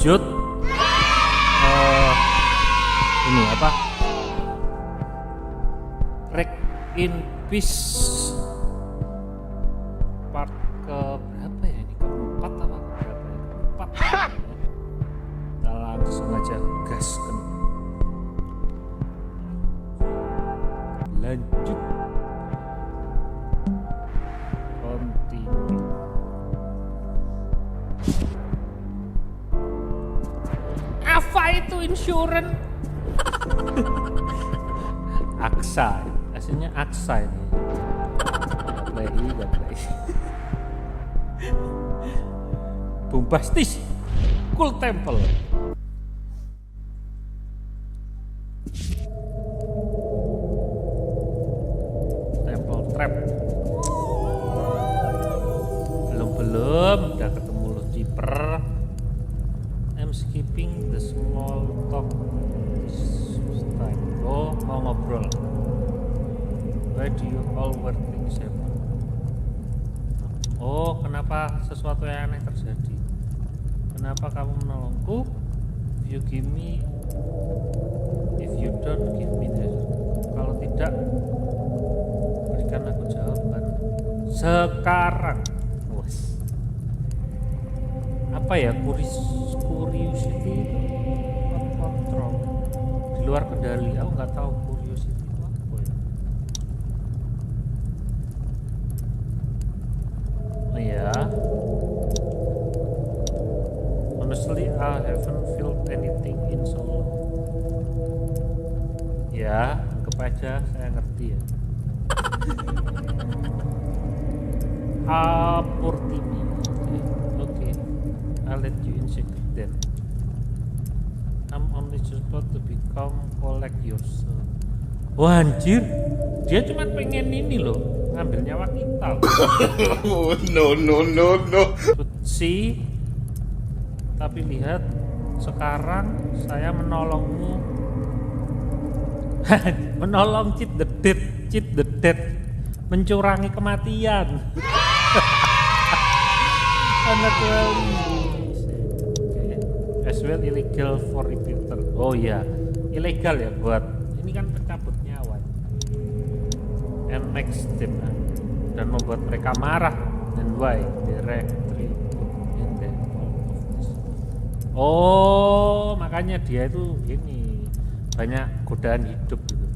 Jut ini apa? Wreck in Peace part ke berapa ya ini? Keempat apa berapa ya? Keempat. Kita langsung aja gaskan. Lanjut. Continue. Apa itu insurance? Aksa, aslinya Aksa ini. Play. Bombastis, Cool Temple. Temple Trap. Belum, udah ketemu Lucifer. I'm skipping the small talk this time. Oh, mau ngobrol. Why do you all wear things happen? Oh, kenapa sesuatu yang aneh terjadi? Kenapa kamu menolongku? If you don't give me this. Kalau tidak, berikan aku jawaban sekarang. Wes. Apa ya? Curiosity control. Di luar kendali. Aku nggak tahu curiosity itu apa ya. Oh ya. Honestly, I haven't felt anything in so long. Ya, anggap aja saya ngerti ya. Apurtini. Okay. I'll let you in secret then. I'm only supposed to become collect yourself. Wah anjir, dia cuma pengen ini loh, ngambil nyawa kita loh. No. See, tapi lihat sekarang saya menolongmu. Menolong cheat the dead, mencurangi kematian. Anak as well illegal for repeater. Oh iya, ilegal ya buat ini kan pencabut nyawa. And next step dan membuat mereka marah. And why direct in the all of this. Oh, makanya dia itu ini banyak godaan hidup gitu.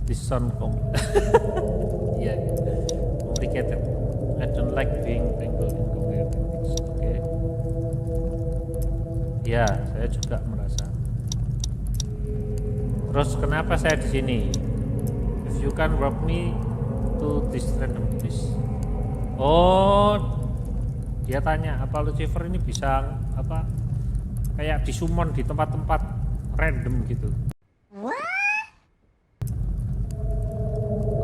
This sound yeah, complicated. I don't like being tangled in complicated things. Okay. Ya, saya juga merasa. Terus kenapa saya di sini? If you can drop me to this random place. Oh, dia tanya apa Lucifer ini bisa apa kayak disummon di tempat-tempat random gitu.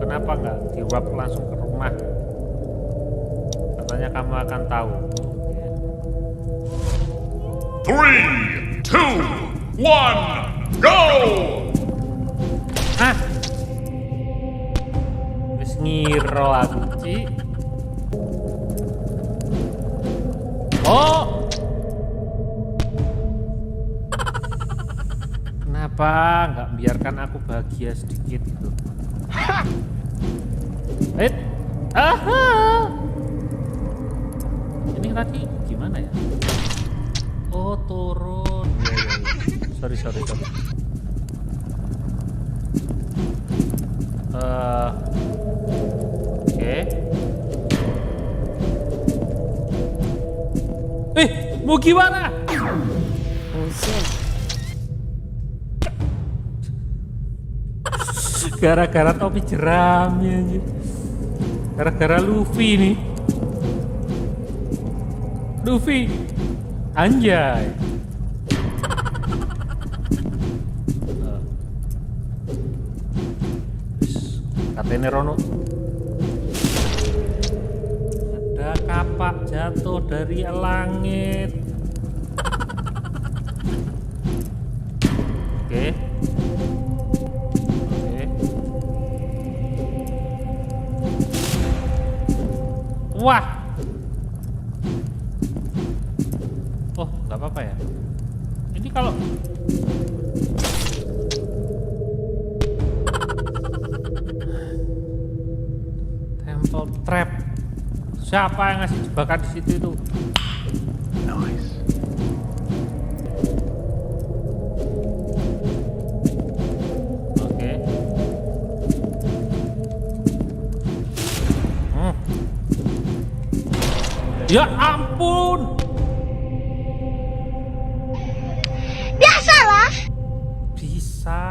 Kenapa nggak di drop langsung ke rumah? Katanya kamu akan tahu. 3, 2, 1, go! Hah? Wis ngiro aku, Ci. Oh! Kenapa nggak biarkan aku bahagia sedikit gitu? Aha! Ini tadi gimana ya? Oh, turun. Sorry. Oke. Mau gimana? Gara-gara topi jeramnya aja. Gara-gara Luffy nih. Luffy. Anjay. Katanya Rono. Ada kapak jatuh dari langit. Oke. Wah. Oh, kalau temple trap. Siapa yang ngasih jebakan di situ itu? Nice. Oke. Ya ampun. Biasalah. Bisa.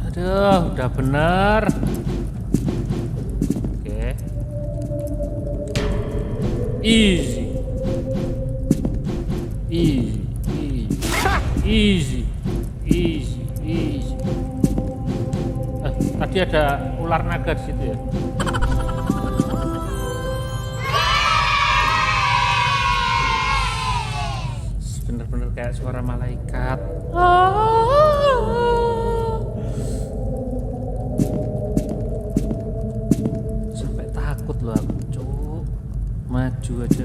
Aduh, udah bener. Oke. Easy. Easy. Easy. Easy. Easy. Tadi ada ular naga di situ ya. Bener-bener kayak suara malaikat. Sampai takut loh aku, cuk. Maju aja.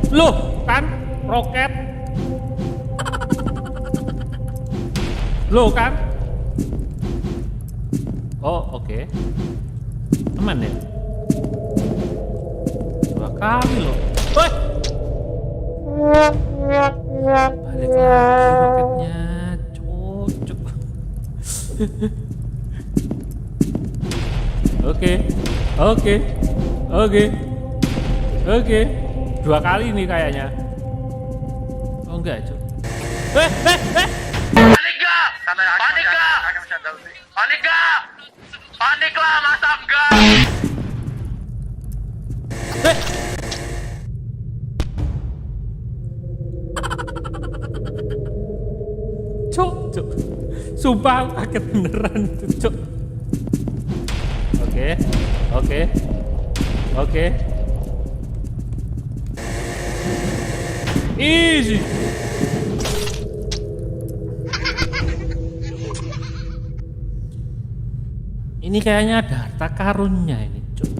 Loh, kan roket. Loh kan. Oh, oke. Aman ya? 2 kali loh. Woi. Balik lagi roketnya, cocok. Oke. 2 kali nih kayaknya. Oh enggak, cok. Paniklah, masa enggak? Cok. Sumpah aku kaget beneran itu, cok. Oke. Easy. Ini kayaknya ada harta karunnya ini, cok.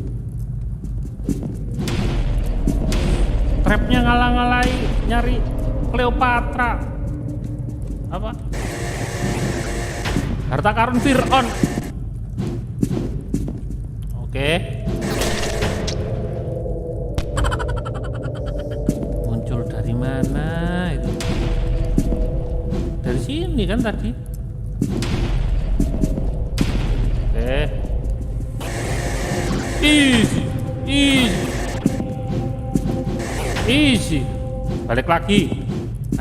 Trapnya ngalang-ngalai nyari Cleopatra. Apa? Harta karun Fir'aun. Oke. Muncul dari mana itu? Dari sini kan tadi. Oke. Easy. Balik lagi.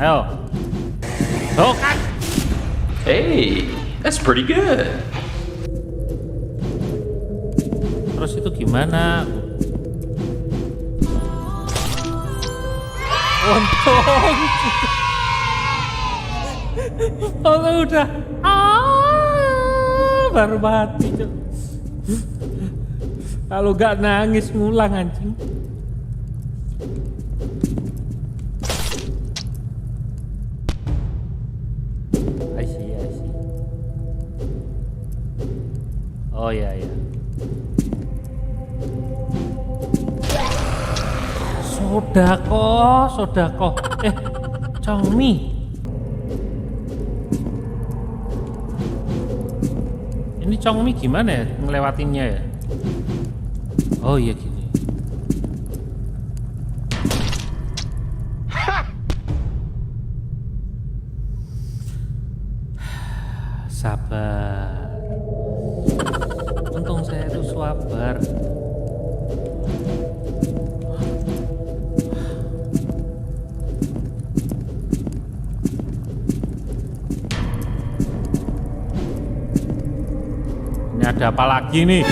Ayo. Oh kan. Hey, that's pretty good. Terus itu gimana? Untung. Oh udah. Baru mati, cok. Kalau gak nangis ngulang anjing. I see. Oh ya. Sodako. Congmi. Ini Congmi gimana ya ngelewatinnya ya? Oh iya gini. Sabar. Untung saya itu sabar. Ini ada apa lagi nih?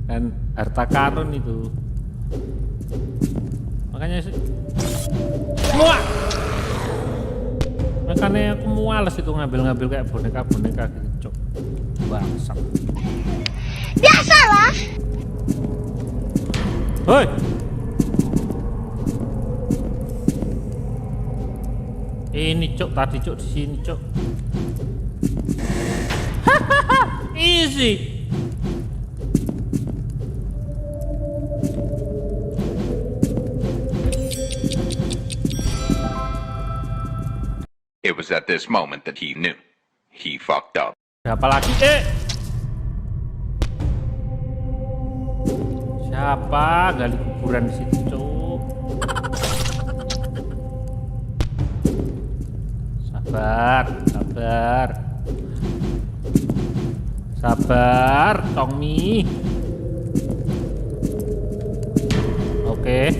Kan harta karun itu. Makanya makanya aku muales itu ngambil kayak boneka gitu, cok. Bangsat. Biasalah. Hoi. Ini cok tadi cok di sini cok. Easy. It was at this moment that he knew. He fucked up. Siapa lagi? Siapa gali kuburan di situ, Cuk? Sabar, sabar. Sabar, Tommy. Oke.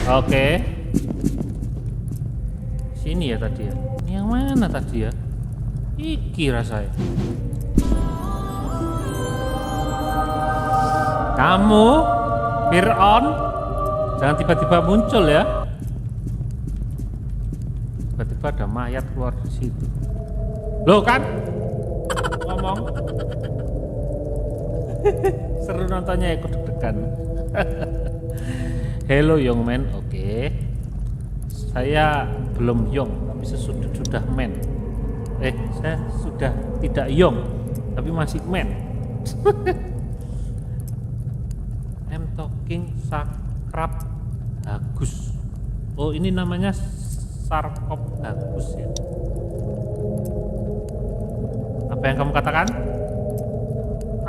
Oke. Sini ya tadi ya. Yang mana tadi ya? Iki rasanya. Kamu, Fir'aun, jangan tiba-tiba muncul ya. Tiba-tiba ada mayat keluar di situ. Loh kan? Ngomong. Seru nontonnya ya, deg-degan. Hello young man, oke. Saya belum young, tapi sudah man. Saya sudah tidak young, tapi masih man. I'm talking Sarkop Hagus. Oh, ini namanya Sarkop Hagus ya. Apa yang kamu katakan?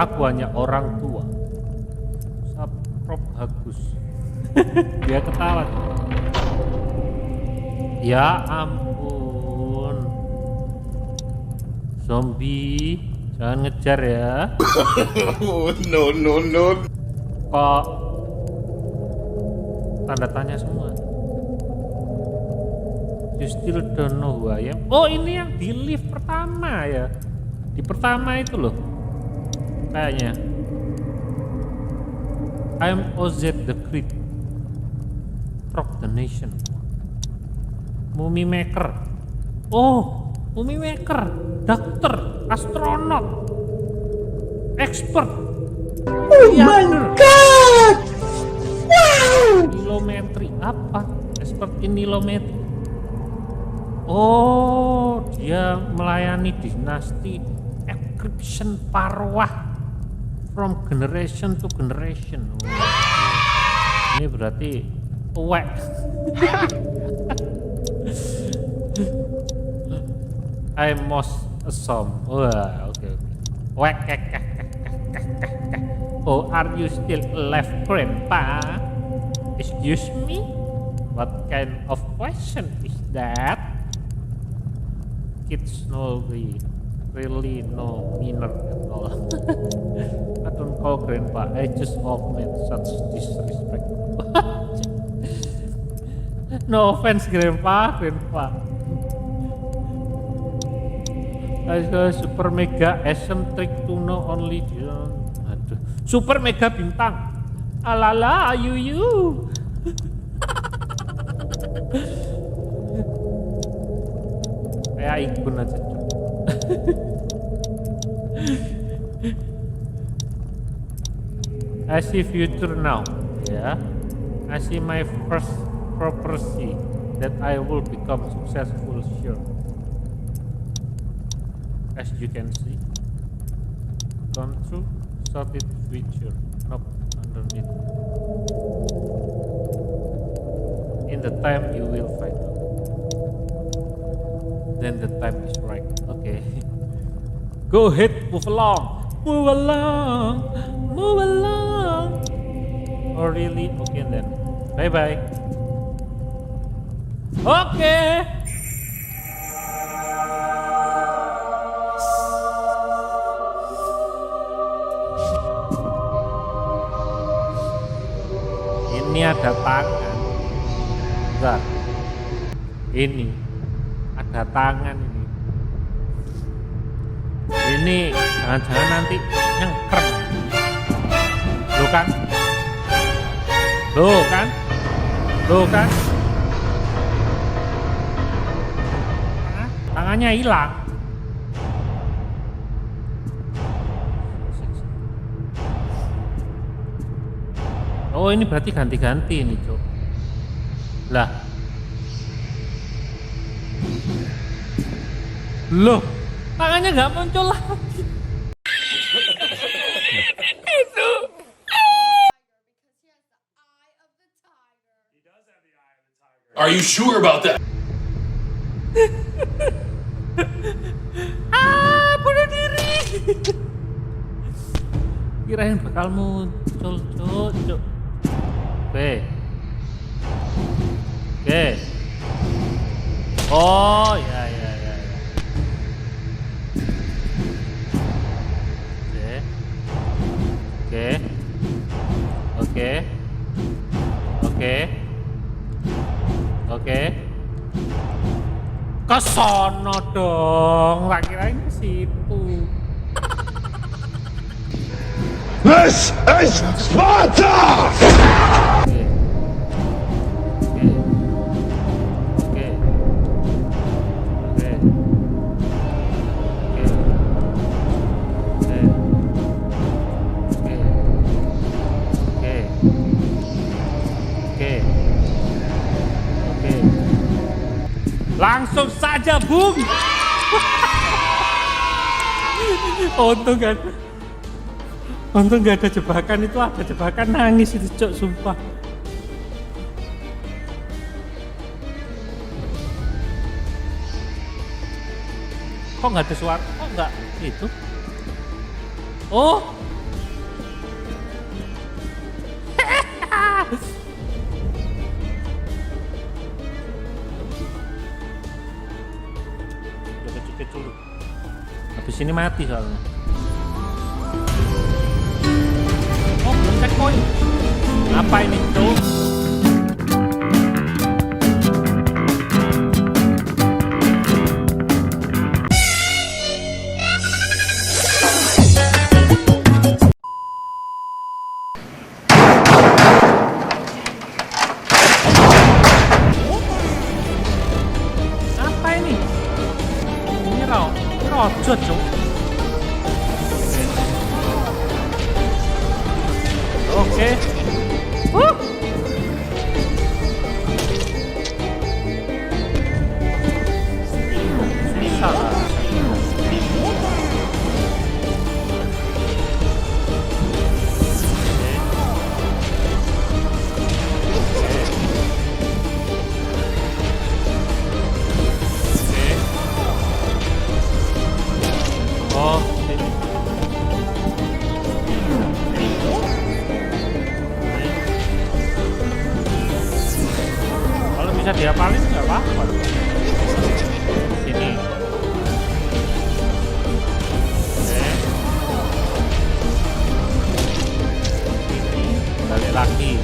Aku hanya orang tua. Sarkop Hagus. Dia ketawa. Ya ampun. Zombie, jangan ngejar ya. No. Kok tanda tanya semua? You still don't know who I am? Oh, ini yang di lift pertama ya. Di pertama itu loh. Kayaknya. I'm Oz the Great. Rock the Nation. Mummy Maker. Oh, Mummy Maker. Dokter, astronot, expert. Oh my god! Wow! Nilometri apa? Expert in nilometri. Oh, dia melayani dinasti encryption parwah from generation to generation. Oh, ini berarti wek. I must assume. Wah, oke. Wek. Oh, are you still alive, Grandpa? Excuse me? What kind of question is that? Kids really no meaner at all. I don't call Grandpa. I just old man. Such disrespect. No offense, Grandpa. Super mega eccentric to know only. Aduh. Super mega bintang. Alala, you. Kayak ikun aja. I see future now. Yeah. I see my first prophecy that I will become successful, sure. As you can see, gone through, sorted future, nope, underneath. In the time you will find out. Then the time is right. Okay. Go ahead, move along. Oh really? Okay then. Bye bye. Okay. Ini ada tangan. Bentar. Ini ada tangan ini. Ini jangan-jangan nanti nyengkrem. Loh kan? Tangannya hilang. Oh, ini berarti ganti-ganti ini, Cuk. Lah. Loh, tangannya nggak muncul lagi. Are you sure about that? Bunuh diri. Kirain bakal muncul, cuk. Oke. Oh, ya. Oke. Ke sono dong. Tak kirain ke situ. This is Sparta! Langsung saja, Bung. Untung gak ada jebakan. Itu ada jebakan, nangis itu, cok, sumpah. Kok nggak ada suara? Kok nggak itu? Oh. Kecil dulu. Habis ini mati soalnya. Oh, belum checkpoint. Apa ini, tuh? Apa ini? Ini rojo, Cuk. Oke. Susah lah. Oh, ini. Kalau bisa dihafalin nggak apa-apa. Sini. Ini balik lagi.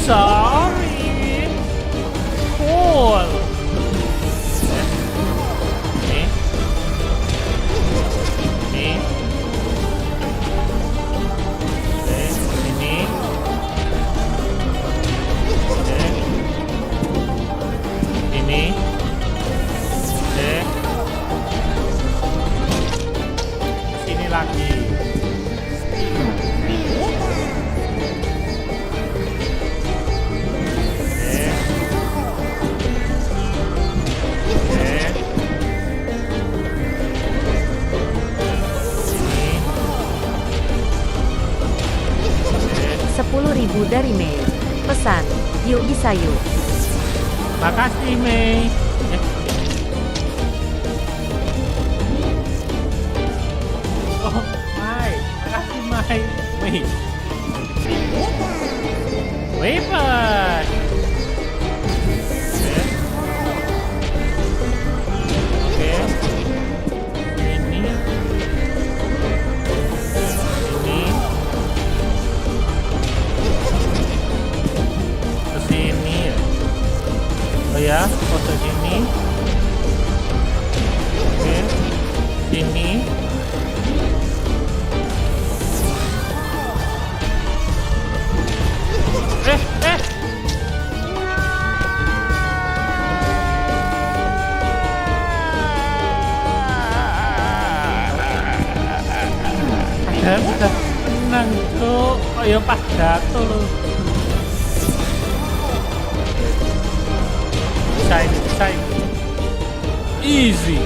Sorry. Cool. Ini. Ini. Ini. Sini lagi. Ribu dari Mei. Pesan, yuk bisa yuk. Makasih, Mei. Oh, Mai. Makasih, Mai. Mei. Weapon. Oke. Ini. Kesini ya. Oh ya, foto sini. Oke. Sini. Ada kok ya pas jatuh lo. Bisa ini. Easy.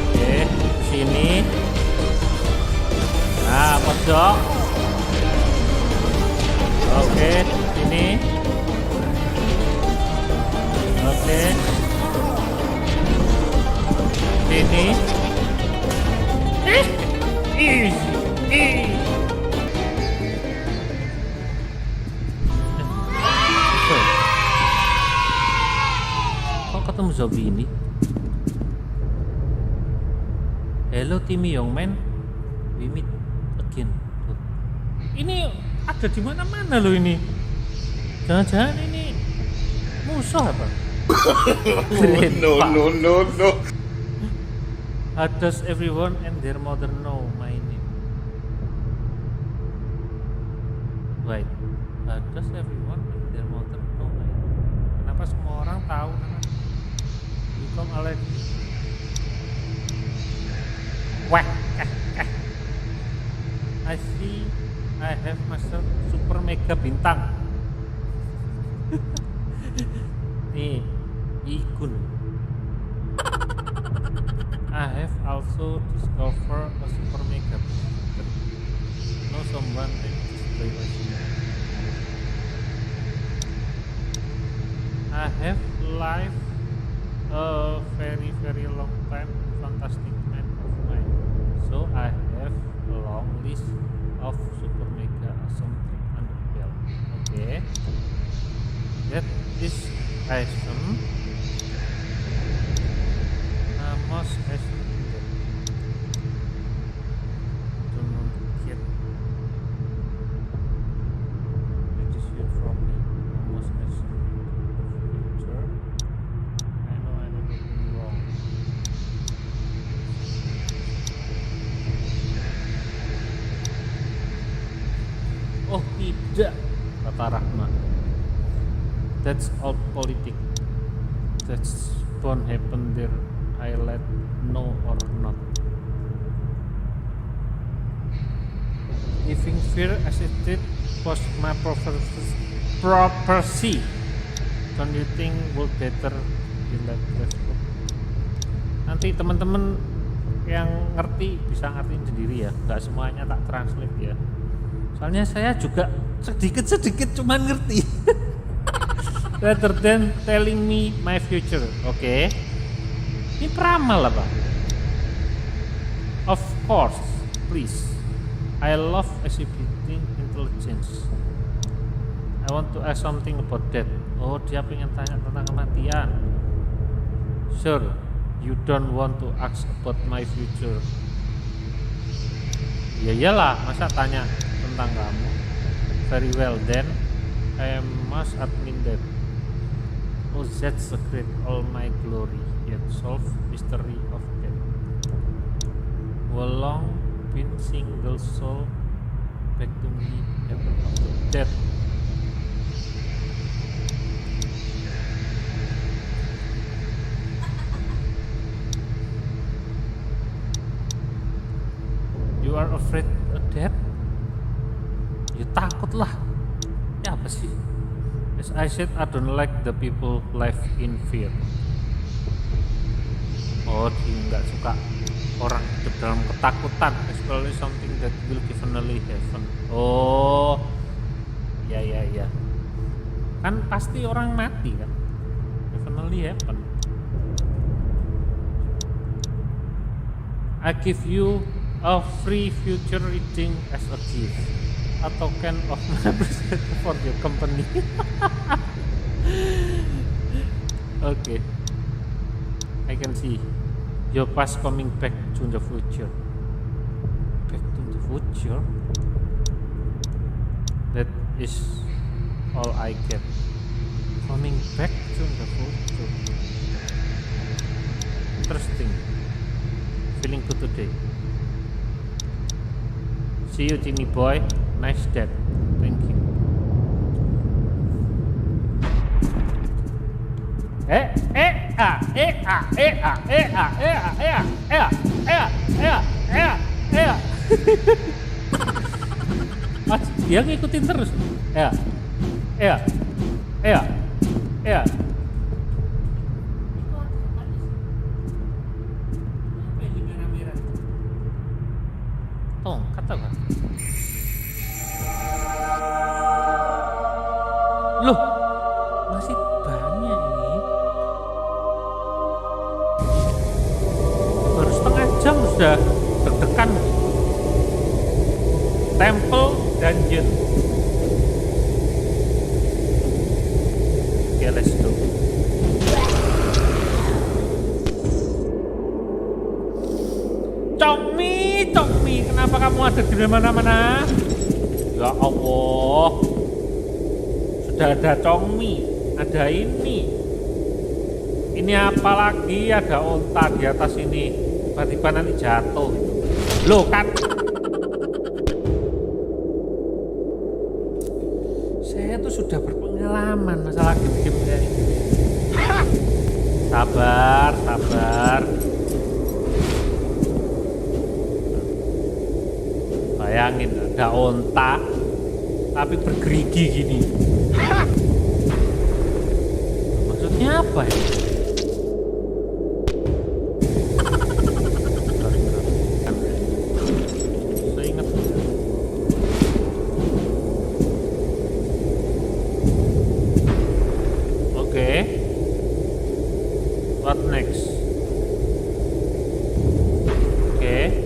Oke, sini. Nah, pojok. Oke, sini. Oke. Sini. Easy. Kok ketemu zombie ini? Hello Timmy Young Man, we meet again. Tuh. Ini ada di mana-mana loh ini. Jangan-jangan ini musuh apa? No. How does everyone and their mother know my name? Wait, how does everyone and their mother know my name? Kenapa semua orang tahu nama? You come Alex. Wah, I see I have myself super mega bintang. Nih, Ikun. I have also discovered a super mega bintang. No someone in display machine. I have lived a very long time in fantastic man of mine. So I have a long list of super mega awesome trick under the belt. Okay. That is awesome. Most awesome. Don't want to get reduced from me. Most awesome. Future. I know been wrong. Oh tidak, kata Rahma. That's all politic. That's won't happen there. I let know or not. Living fear as it did was my property. Don't you think would better be let Facebook? Nanti teman-teman yang ngerti bisa ngertiin sendiri ya. Gak semuanya tak translate ya. Soalnya saya juga sedikit cuman ngerti. Rather than telling me my future. Oke. Ini peramal apa? Of course, please. I love exhibiting intelligence. I want to ask something about that. Oh, dia pengen tanya tentang kematian. Sure, you don't want to ask about my future. Ya iyalah, masa tanya tentang kamu. Very well then, I must admit that. Oh, that's a great all my glory, yet solve mystery of death. How long been single soul back to me heaven after death. You are afraid of death? Ya takut lah. Ya apa sih? As I said, I don't like the people live in fear. Oh, dia nggak suka orang hidup dalam ketakutan, especially something that will definitely happen. Oh, ya. Kan pasti orang mati kan? Definitely happen. I give you a free future reading as a gift. A token of my appreciation for your company. Okay, I can see your past coming back to the future. Back to the future. That is all I get. Coming back to the future. Interesting. Feeling good today. See you, Timmy boy. Nice dad. Thank you. Mas, dia ngikutin terus. Ya. Tongkat apa? Loh, masih banyak ini. Baru setengah jam sudah deg-degan. Temple Dungeon. Oke, let's go. Cokmi, kenapa kamu ada di mana-mana? Ya Allah, sudah ada Cokmi, ada ini apa lagi? Ada onta di atas ini, tiba-tiba nanti jatuh. Loh kan? Saya tuh sudah berpengalaman masalah game-game kayak ini. Sabar. Bayangin ada onta tapi bergerigi gini. Maksudnya apa ya? Saya ingat. Oke. What next? Oke.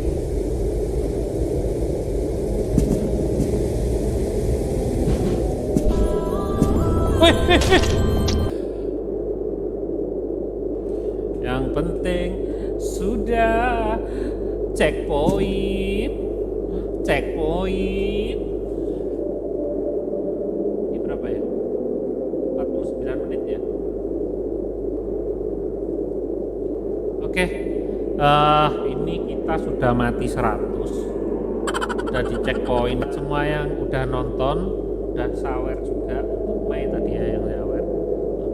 Yang penting sudah checkpoint. Ini berapa ya? 49 menit ya. Oke, ini kita sudah mati 100. Udah di checkpoint. Semua yang udah nonton udah sawer juga. Mai tadi ya yang sawer.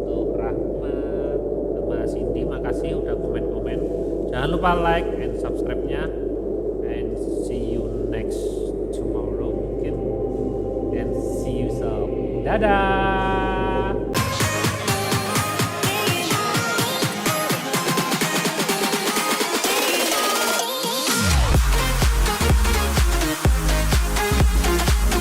Untuk Rahmat sama Cindy, makasih udah komen-komen. Jangan lupa like and subscribe-nya. And see you next tomorrow mungkin. And see you soon. Dadah.